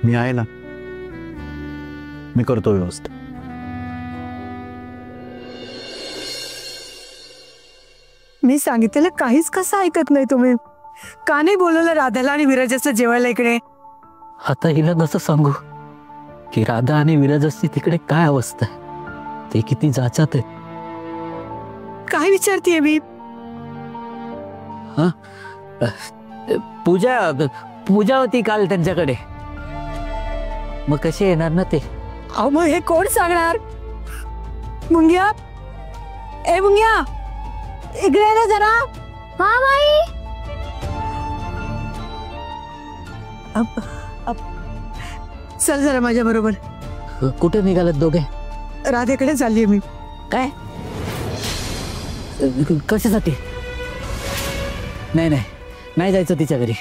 मी आहे ना, मी करतो व्यवस्थित. मी सांगितलेलं काहीच कसं ऐकत नाही तुम्ही. का नाही बोलवलं राधाला आणि विराजाचं जेवायला इकडे? आता हिला कसं सांगू की राधा आणि विराजाची तिकडे काय अवस्था आहे, ते किती जाचात आहे. काय विचारतीये मी? पूजा होती काल त्यांच्याकडे, मग कसे येणार ना ते? अहो मग हे कोण सांगणार? मुंग्या, ए मुंग्या, इकडे ये ना जरा. हा बाई. चल जरा माझ्या बरोबर. कुठे निघालात दोघे? राधेकडे चाललीये मी. काय? कशासाठी? नाही नाही नाही जायचं तिच्या घरी.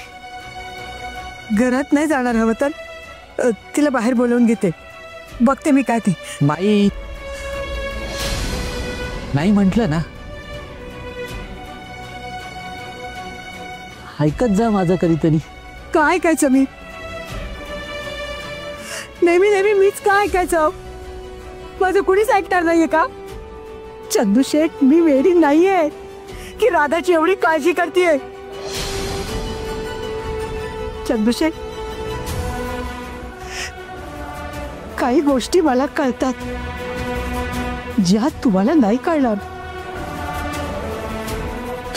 घरात नाही जाणार. हवं तर तिला बाहेर बोलवून घेते, बघते मी काय ते. माई नाही म्हटलं ना, ऐकत जा माझं कधीतरी. काय ऐकायचं मी? नेहमी नेहमी मीच काय ऐकायचं? माझं कुणीच ऐकणार नाहीये का? चंदू शेठ, मी वेडी नाहीये की राधाची एवढी काळजी करतेय. चंदू शेठ, काही गोष्टी मला कळतात ज्या तुम्हाला नाही कळणार.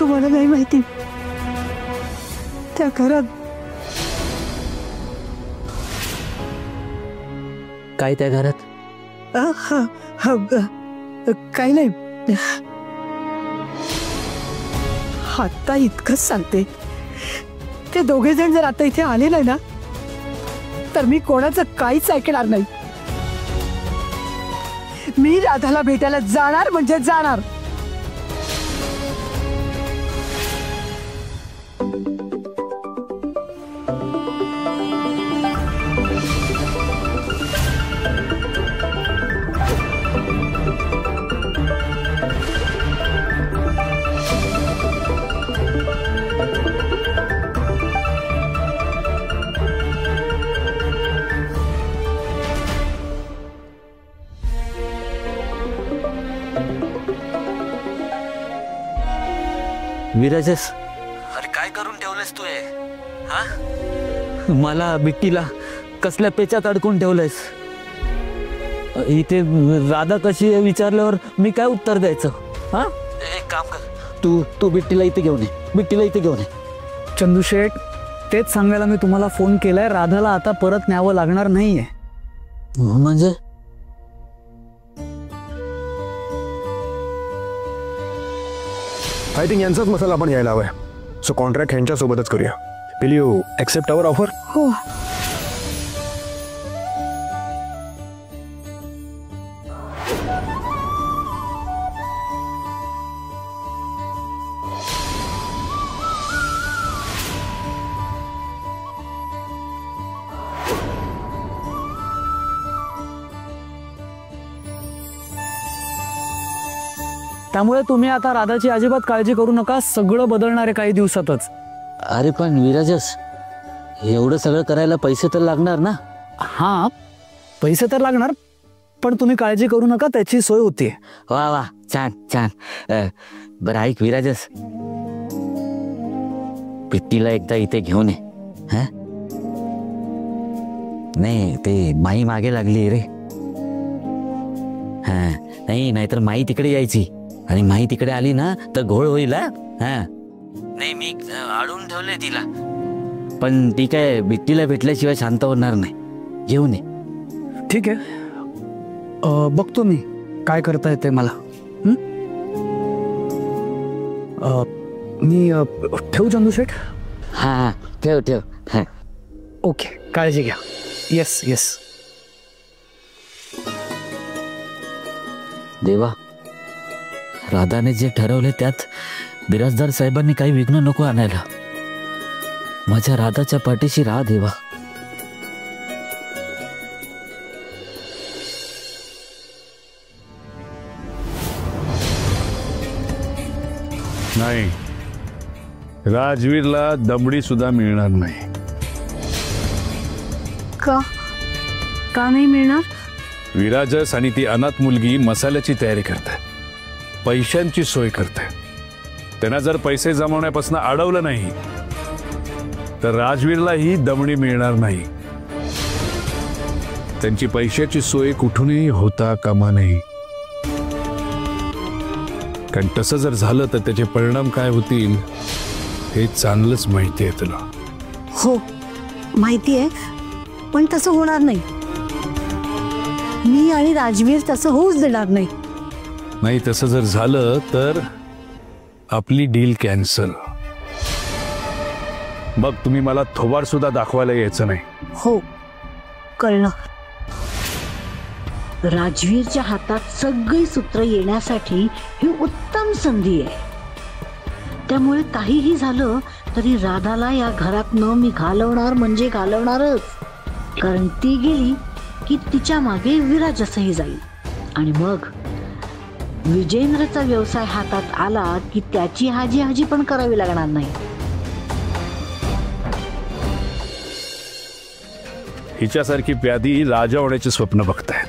तुम्हाला नाही माहिती, त्या घरात काय त्या घरात? काही नाही. आता इतकंच सांगते, ते दोघे जण जर आता इथे आले नाही ना, तर मी कोणाचं काहीच ऐकणार नाही. मी राधाला भेटायला जाणार म्हणजे जाणार. विराजस, अरे काय करून ठेवलंस तू हे? हा, मला बिट्टीला कसल्या पेचात अडकून ठेवलंयस? इथे राधा कशी आहे विचारल्यावर मी काय उत्तर द्यायचं? हा, एक काम कर, तू बिट्टीला इथे घेऊन ये. बिट्टीला इथे घेऊन ये. चंदू शेठ, तेच सांगायला मी तुम्हाला फोन केलाय. राधाला आता परत न्यावं लागणार नाहीये. म्हणजे आय थिंक यांचाच मसाला आपण यायला हवाय. सो कॉन्ट्रॅक्ट ह्यांच्या सोबतच करूया. Will you accept our offer? हो. त्यामुळे तुम्ही आता राधाची अजिबात काळजी करू नका. सगळं बदलणार आहे काही दिवसातच. अरे पण विराजस, एवढं सगळं करायला पैसे तर लागणार ना? हा, पैसे तर लागणार, पण तुम्ही काळजी करू नका, त्याची सोय होती. वा वा, छान छान. बरं ऐक विराजस, बिट्टीला एकदा इथे घेऊन ये. हा, नाही ते माई मागे लागली रे. हा, नाही नाहीतर माई तिकडे यायची आणि माई तिकडे आली ना तर घोळ होईल. हा, नाही मी अडवून ठेवलंय तिला, पण ती काय बिट्टीला भेटल्याशिवाय शांत होणार नाही. घेऊन ये. ठीक आहे, बघतो मी काय करता येते मला. मी ठेवू चंदू शेठ? हा, ठेव ठेव. हा, ओके, काळजी घ्या. Yes yes. देवा, राधाने जे ठरवले त्यात बिराजदार साहेबांनी काही विघ्न नको आणायला. माझ्या राधाच्या पाठीशी राहा देवा. नाही, राजवीरला दबडी सुद्धा मिळणार नाही. का का नाही मिळणार? विराजस आणि ती अनाथ मुलगी मसाल्याची तयारी करते, पैशांची सोय करते. त्यांना जर पैसे जमवण्यापासून अडवलं नाही तर राजवीरलाही दमणी मिळणार नाही. त्यांची पैशाची सोय कुठूनही होता कामा नये, कारण तसं जर झालं तर त्याचे परिणाम काय होतील हे चांगलंच माहिती आहे तुला. हो माहिती आहे, पण तसं होणार नाही. मी आणि राजवीर तसं होऊच देणार नाही. नाही, तसं जर झालं तर आपली डील कॅन्सल. मग तुम्ही मला थोबाड सुद्धा दाखवायला यायचं नाही. हो कळलं. राजवीरच्या हातात सगळी सूत्र येण्यासाठी ही उत्तम संधी आहे. त्यामुळे काहीही झालं तरी राधाला या घरात न मी घालवणार म्हणजे घालवणारच. कारण ती गेली की तिच्या मागे विराजसही जाईल आणि मग विजेंद्रचा व्यवसाय हातात आला की त्याची हाजी पण करावी लागणार नाही. हिच्यासारखी प्यादी राजा होण्याचे स्वप्न बघताय,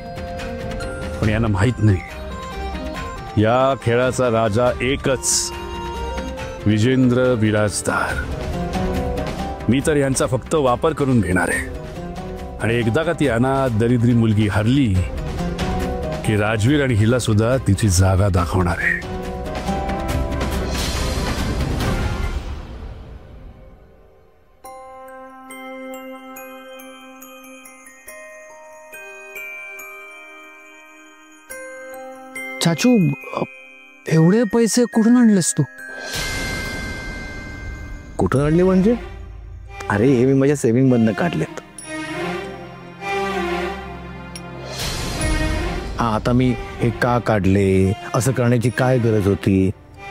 पण यांना माहित नाही या खेळाचा राजा एकच, विजेंद्र विराजदार. मी तर यांचा फक्त वापर करून घेणार आहे आणि एकदा का ती अनाथ दरिद्री मुलगी हरली की राजवीर आणि हिला सुद्धा तिची जागा दाखवणार आहे. चाचू, एवढे पैसे कुठून आणलेस तू? कुठून आणले म्हणजे? अरे हे मी माझ्या सेव्हिंग मधनं काढलेत. आता मी हे का काढले, असं करण्याची काय गरज होती,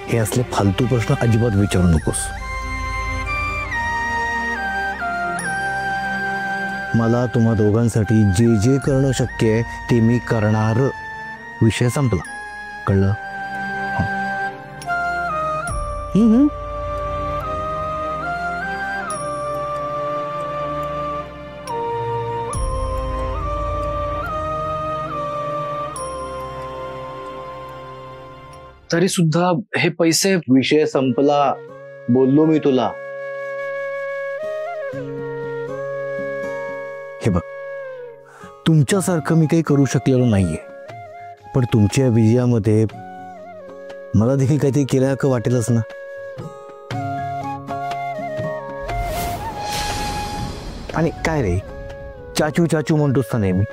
हे असले फालतू प्रश्न अजिबात विचारू नकोस. मला तुम्हा दोघांसाठी जे जे करणं शक्य आहे ते मी करणार. विषय संपला, कळलं? तरी सुद्धा हे पैसे. विषय संपला, बोललो मी तुला. हे बघ, तुमच्यासारखं मी काही करू शकलेलो नाहीये, पण तुमच्या विजयामध्ये मला देखील काहीतरी केल्यासारखं वाटेलच ना. आणि काय रे, चाचू चाचू म्हणतोस ना नेहमी,